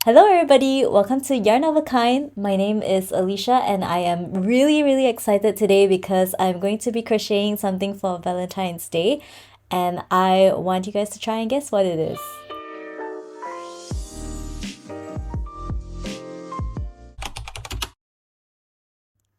Hello everybody, welcome to Yarn of a Kind. My name is Alicia and I am really excited today because I'm going to be crocheting something for Valentine's Day and I want you guys to try and guess what it is.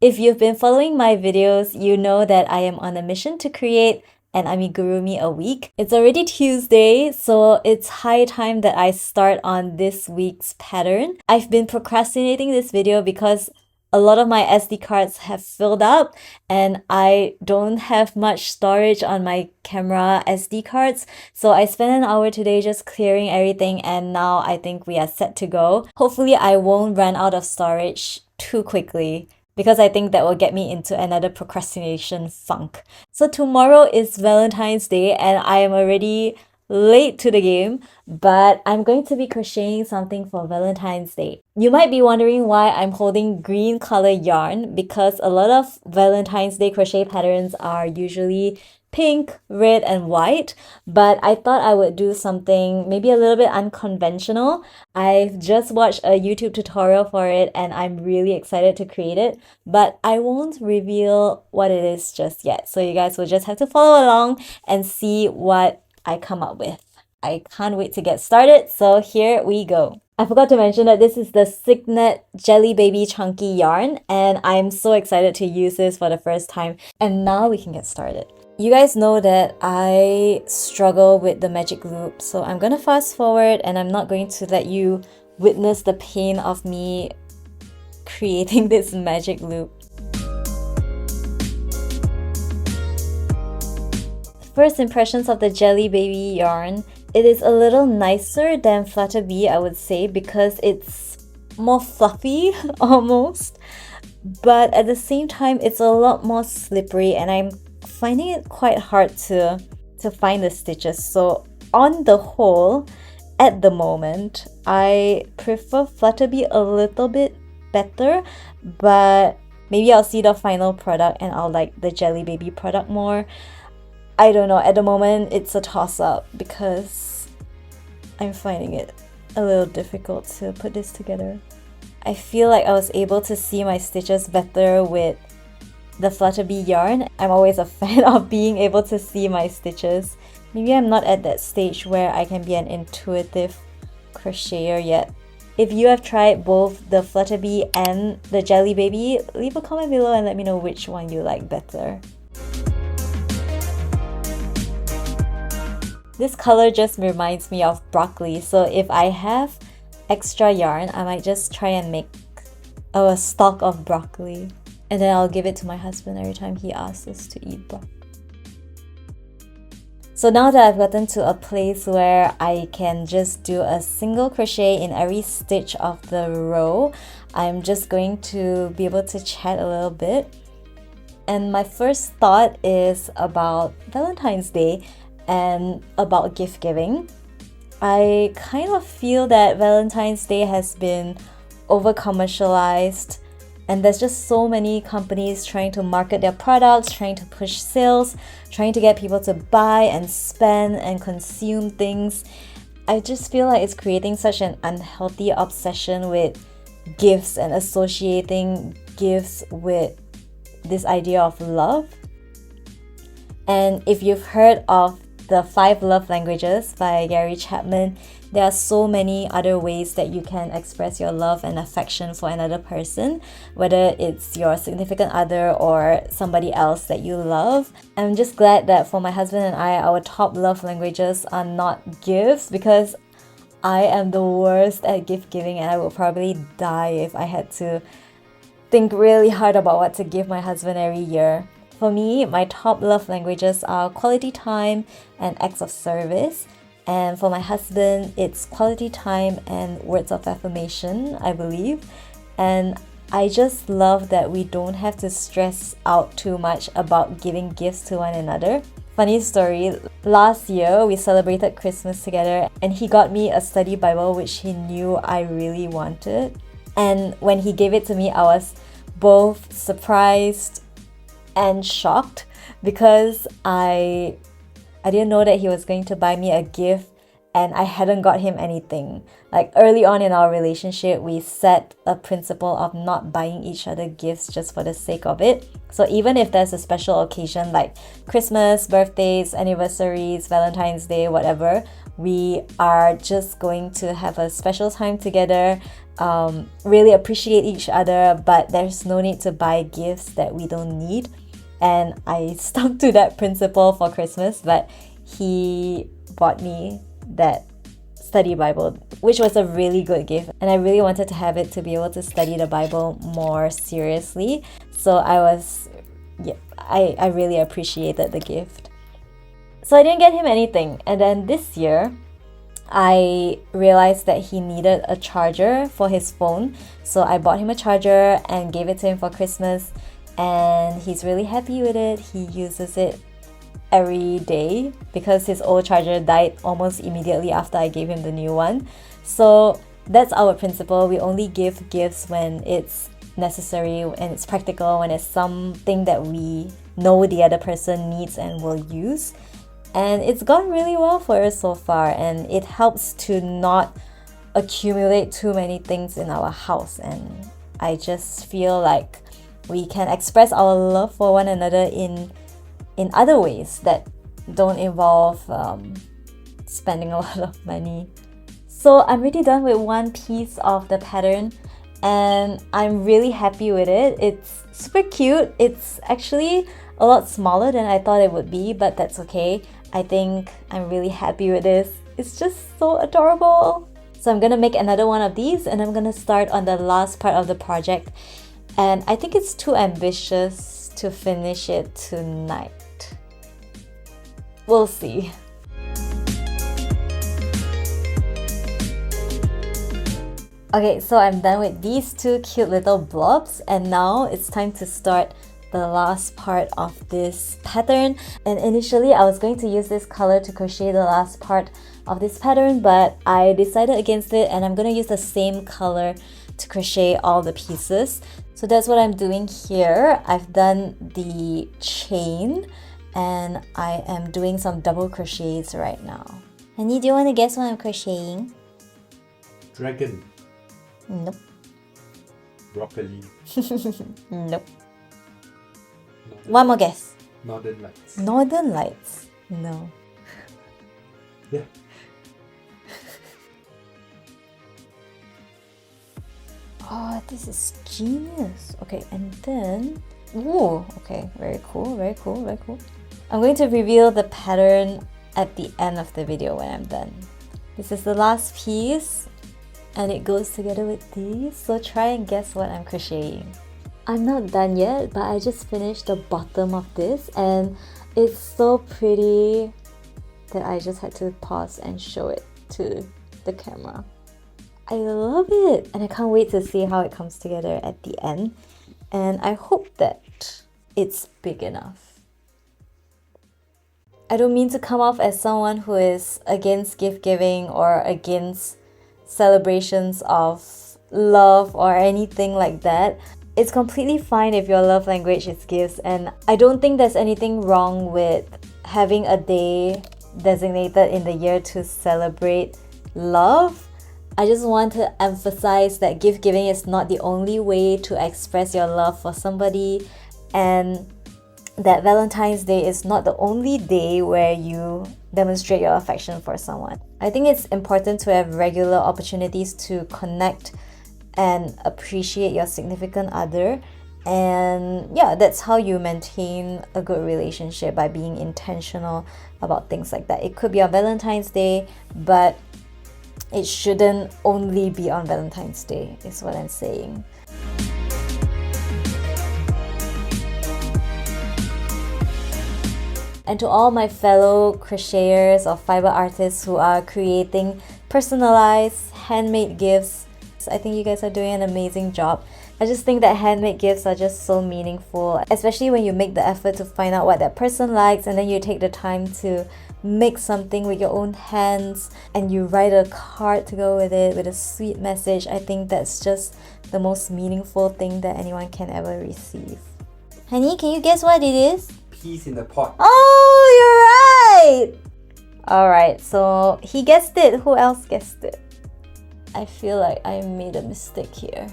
If you've been following my videos, you know that I am on a mission to create an amigurumi a week. It's already Tuesday, so it's high time that I start on this week's pattern. I've been procrastinating this video because a lot of my SD cards have filled up and I don't have much storage on my camera SD cards. So I spent an hour today just clearing everything and now I think we are set to go. Hopefully I won't run out of storage too quickly, because I think that will get me into another procrastination funk. So tomorrow is Valentine's Day and I am already late to the game, but I'm going to be crocheting something for Valentine's Day. You might be wondering why I'm holding green color yarn, because a lot of Valentine's Day crochet patterns are usually pink, red, and white, but I thought I would do something maybe a little bit unconventional. I've just watched a YouTube tutorial for it and I'm really excited to create it, but I won't reveal what it is just yet. So you guys will just have to follow along and see what I come up with. I can't wait to get started, so here we go. I forgot to mention that this is the Signet Jelly Baby Chunky yarn and I'm so excited to use this for the first time. And now we can get started. You guys know that I struggle with the magic loop, so I'm gonna fast forward and I'm not going to let you witness the pain of me creating this magic loop. First impressions of the Jelly Baby yarn. It is a little nicer than Flutter Bee, I would say, because it's more fluffy almost, but at the same time it's a lot more slippery and I'm finding it quite hard to find the stitches. So on the whole, at the moment, I prefer Flutter Bee a little bit better, but maybe I'll see the final product and I'll like the Jelly Baby product more. I don't know, at the moment it's a toss-up because I'm finding it a little difficult to put this together. I feel like I was able to see my stitches better with the Flutter Bee yarn. I'm always a fan of being able to see my stitches. Maybe I'm not at that stage where I can be an intuitive crocheter yet. If you have tried both the Flutter Bee and the Jelly Baby, leave a comment below and let me know which one you like better. This color just reminds me of broccoli, so if I have extra yarn, I might just try and make a stalk of broccoli. And then I'll give it to my husband every time he asks us to eat broccoli. So now that I've gotten to a place where I can just do a single crochet in every stitch of the row, I'm just going to be able to chat a little bit. And my first thought is about Valentine's Day and about gift giving. I kind of feel that Valentine's Day has been over commercialized. And there's just so many companies trying to market their products, trying to push sales, trying to get people to buy and spend and consume things. I just feel like it's creating such an unhealthy obsession with gifts and associating gifts with this idea of love. And if you've heard of the 5 Love Languages by Gary Chapman, there are so many other ways that you can express your love and affection for another person, whether it's your significant other or somebody else that you love. I'm just glad that for my husband and I, our top love languages are not gifts, because I am the worst at gift giving and I would probably die if I had to think really hard about what to give my husband every year. For me, my top love languages are quality time and acts of service. And for my husband, it's quality time and words of affirmation, I believe. And I just love that we don't have to stress out too much about giving gifts to one another. Funny story, last year we celebrated Christmas together and he got me a study Bible which he knew I really wanted. And when he gave it to me, I was both surprised and shocked because I didn't know that he was going to buy me a gift and I hadn't got him anything. Like early on in our relationship, we set a principle of not buying each other gifts just for the sake of it. So even if there's a special occasion like Christmas, birthdays, anniversaries, Valentine's Day, whatever, we are just going to have a special time together, really appreciate each other, but there's no need to buy gifts that we don't need. And I stuck to that principle for Christmas, but he bought me that study Bible, which was a really good gift, and I really wanted to have it to be able to study the Bible more seriously. So I really appreciated the gift. So I didn't get him anything, and then this year I realized that he needed a charger for his phone, so I bought him a charger and gave it to him for Christmas, and he's really happy with it. He uses it every day because his old charger died almost immediately after I gave him the new one. So that's our principle. We only give gifts when it's necessary and it's practical, when it's something that we know the other person needs and will use. And it's gone really well for us so far, and it helps to not accumulate too many things in our house. And I just feel like we can express our love for one another in other ways that don't involve spending a lot of money. So I'm really done with one piece of the pattern, and I'm really happy with it. It's super cute. It's actually a lot smaller than I thought it would be, but that's okay. I think I'm really happy with this. It's just so adorable. So I'm gonna make another one of these, and I'm gonna start on the last part of the project. And I think it's too ambitious to finish it tonight. We'll see. Okay, so I'm done with these two cute little blobs, and now it's time to start the last part of this pattern. And initially I was going to use this color to crochet the last part of this pattern, but I decided against it, and I'm going to use the same color to crochet all the pieces. So that's what I'm doing here. I've done the chain, and I am doing some double crochets right now. Honey, do you want to guess what I'm crocheting? Dragon. Nope. Broccoli. Nope. One more guess. Northern Lights. Northern Lights. No. Yeah. Oh, this is genius. Okay, and then... Ooh, okay. Very cool, very cool, very cool. I'm going to reveal the pattern at the end of the video when I'm done. This is the last piece, and it goes together with these. So try and guess what I'm crocheting. I'm not done yet, but I just finished the bottom of this, and it's so pretty that I just had to pause and show it to the camera. I love it, and I can't wait to see how it comes together at the end. And I hope that it's big enough. I don't mean to come off as someone who is against gift giving or against celebrations of love or anything like that. It's completely fine if your love language is gifts, and I don't think there's anything wrong with having a day designated in the year to celebrate love. I just want to emphasize that gift giving is not the only way to express your love for somebody, and that Valentine's Day is not the only day where you demonstrate your affection for someone. I think it's important to have regular opportunities to connect and appreciate your significant other. And yeah, that's how you maintain a good relationship, by being intentional about things like that. It could be on Valentine's Day, but it shouldn't only be on Valentine's Day, is what I'm saying. And to all my fellow crocheters or fiber artists who are creating personalized handmade gifts, I think you guys are doing an amazing job. I just think that handmade gifts are just so meaningful, especially when you make the effort to find out what that person likes, and then you take the time to make something with your own hands and you write a card to go with it with a sweet message. I think that's just the most meaningful thing that anyone can ever receive. Honey, can you guess what it is? Peas in the pot. Oh, you're right! Alright, so he guessed it. Who else guessed it? I feel like I made a mistake here.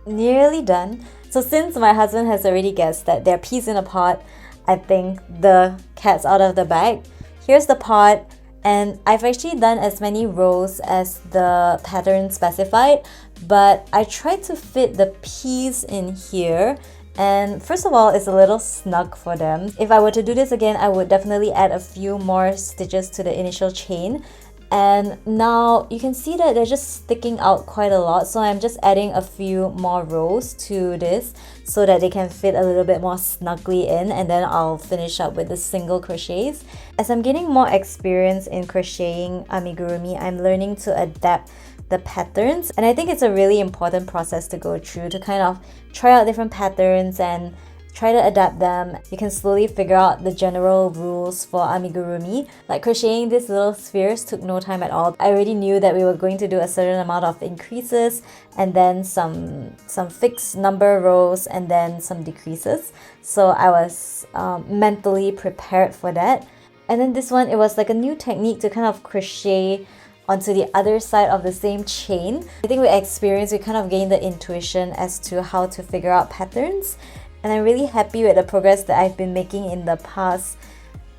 Nearly done. So since my husband has already guessed that they're peas in a pot, I think the cat's out of the bag. Here's the pot, and I've actually done as many rows as the pattern specified, but I tried to fit the peas in here. And first of all, it's a little snug for them. If I were to do this again, I would definitely add a few more stitches to the initial chain. And now you can see that they're just sticking out quite a lot, so I'm just adding a few more rows to this so that they can fit a little bit more snugly in, and then I'll finish up with the single crochets. As I'm getting more experience in crocheting amigurumi, I'm learning to adapt the patterns, and I think it's a really important process to go through to kind of try out different patterns and try to adapt them. You can slowly figure out the general rules for amigurumi. Like crocheting these little spheres took no time at all. I already knew that we were going to do a certain amount of increases and then some fixed number rows and then some decreases. So I was mentally prepared for that. And then this one, it was like a new technique to kind of crochet onto the other side of the same chain. I think with experience, we kind of gained the intuition as to how to figure out patterns. And I'm really happy with the progress that I've been making in the past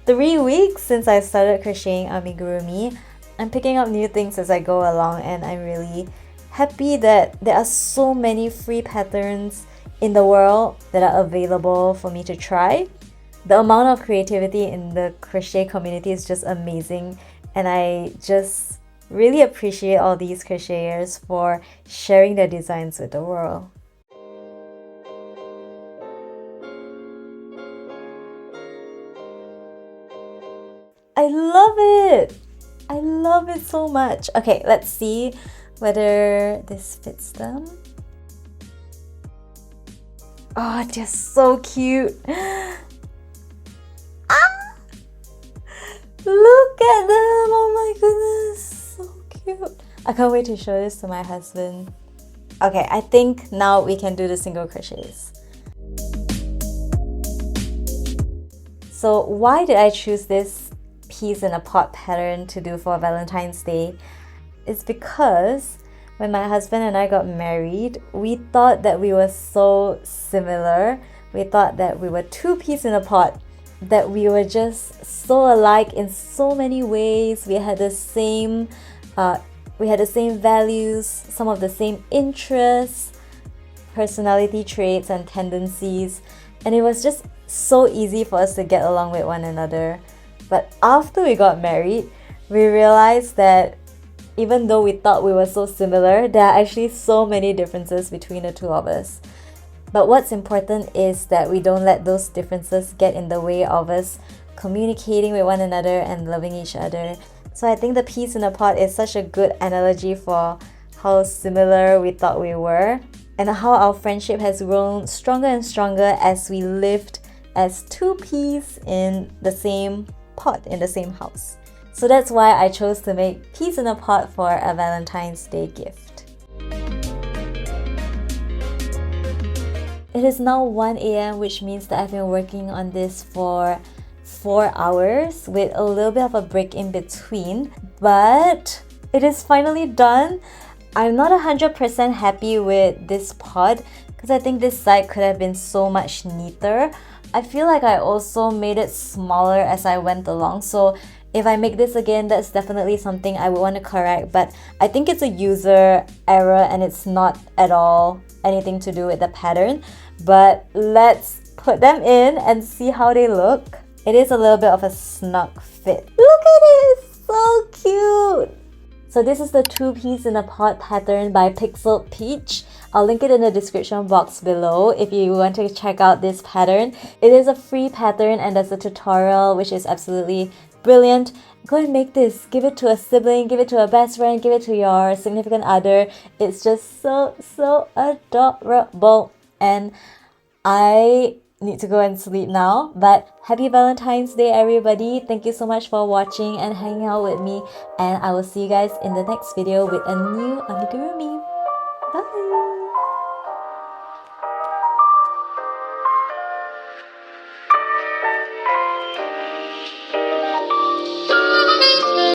3 weeks since I started crocheting amigurumi. I'm picking up new things as I go along, and I'm really happy that there are so many free patterns in the world that are available for me to try. The amount of creativity in the crochet community is just amazing, and I just really appreciate all these crocheters for sharing their designs with the world. I love it! I love it so much. Okay, let's see whether this fits them. Oh, they're so cute. Ah! Look at them! Oh my goodness, so cute. I can't wait to show this to my husband. Okay, I think now we can do the single crochets. So why did I choose this peas in a pot pattern to do for Valentine's Day? It's because when my husband and I got married, we thought that we were so similar. We thought that we were two peas in a pot, that we were just so alike in so many ways. We had the same values, some of the same interests, personality traits and tendencies, and it was just so easy for us to get along with one another. But after we got married, we realized that even though we thought we were so similar, there are actually so many differences between the two of us. But what's important is that we don't let those differences get in the way of us communicating with one another and loving each other. So I think the peas in a pot is such a good analogy for how similar we thought we were, and how our friendship has grown stronger and stronger as we lived as two peas in the same pot in the same house. So that's why I chose to make peas in a pot for a Valentine's Day gift. It is now 1 a.m., which means that I've been working on this for 4 hours with a little bit of a break in between, but it is finally done. I'm not 100% happy with this pot because I think this side could have been so much neater. I feel like I also made it smaller as I went along, so if I make this again, that's definitely something I would want to correct, but I think it's a user error and it's not at all anything to do with the pattern. But let's put them in and see how they look. It is a little bit of a snug fit. Look at it, it's so cute! So this is the two peas in a pot pattern by Pixel Peach. I'll link it in the description box below if you want to check out this pattern. It is a free pattern and there's a tutorial which is absolutely brilliant. Go and make this. Give it to a sibling, give it to a best friend, give it to your significant other. It's just so adorable. And I need to go and sleep now, but happy Valentine's Day everybody. Thank you so much for watching and hanging out with me, and I will see you guys in the next video with a new amigurumi. Bye!